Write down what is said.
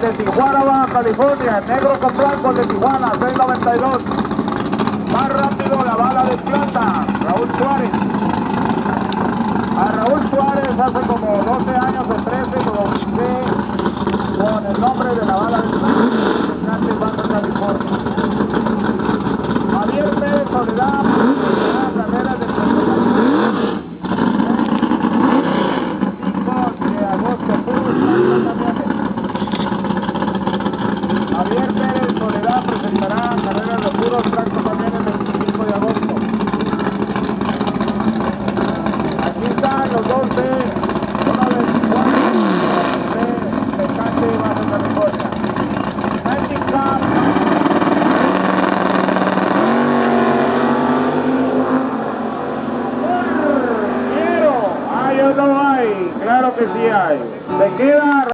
de Tijuana, Baja California, negro con blanco de Tijuana, 692. Más rápido la bala de plata, Raúl Suárez. A Raúl Suárez hace como 12 años o 13 lo bauticé con el nombre de la bala de plata, en Baja California. Javier Pérez Soledad, carrera de 5 de agosto, Javier Pérez Soledad presentará carreras de puros tractos también el 25 de agosto. Aquí están los dos de uno de Tijuana, de Tecate, Baja California. Handicap. ¿Hay o no hay? Claro que sí hay. Se queda